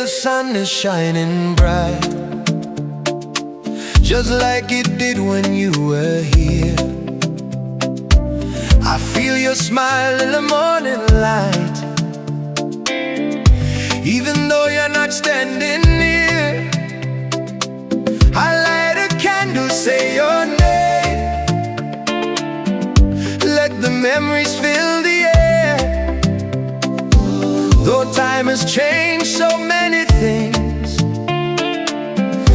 the sun is shining bright, just like it did when you were here. I feel your smile in the morning light, even though you're not standing near. I light a candle, say your name, let the memories fill the air. Though time has changed so many things,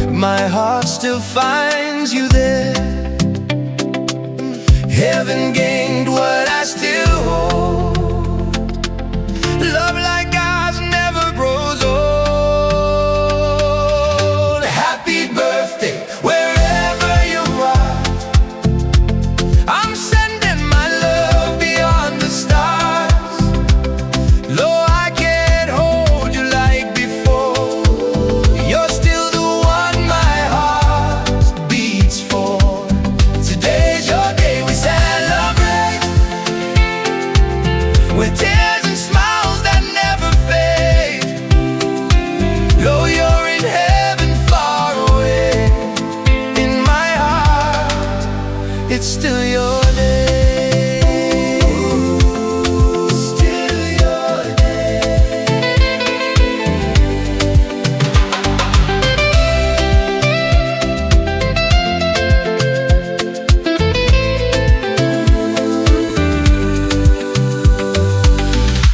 my heart still finds you there. Heaven gained what I still hold. Love like ours never grows old. Happy birthday, wherever you are. I'm sending my love beyond the stars. Though I can't hold you like before, you're still the one my heart beats for. Today's your day, we celebrate with tears and smiles that never fade. Though you're in heaven far away, in my heart, it's still your day. Still your day.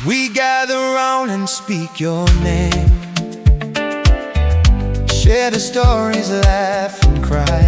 We gather round and speak your name, share the stories, laugh and cry.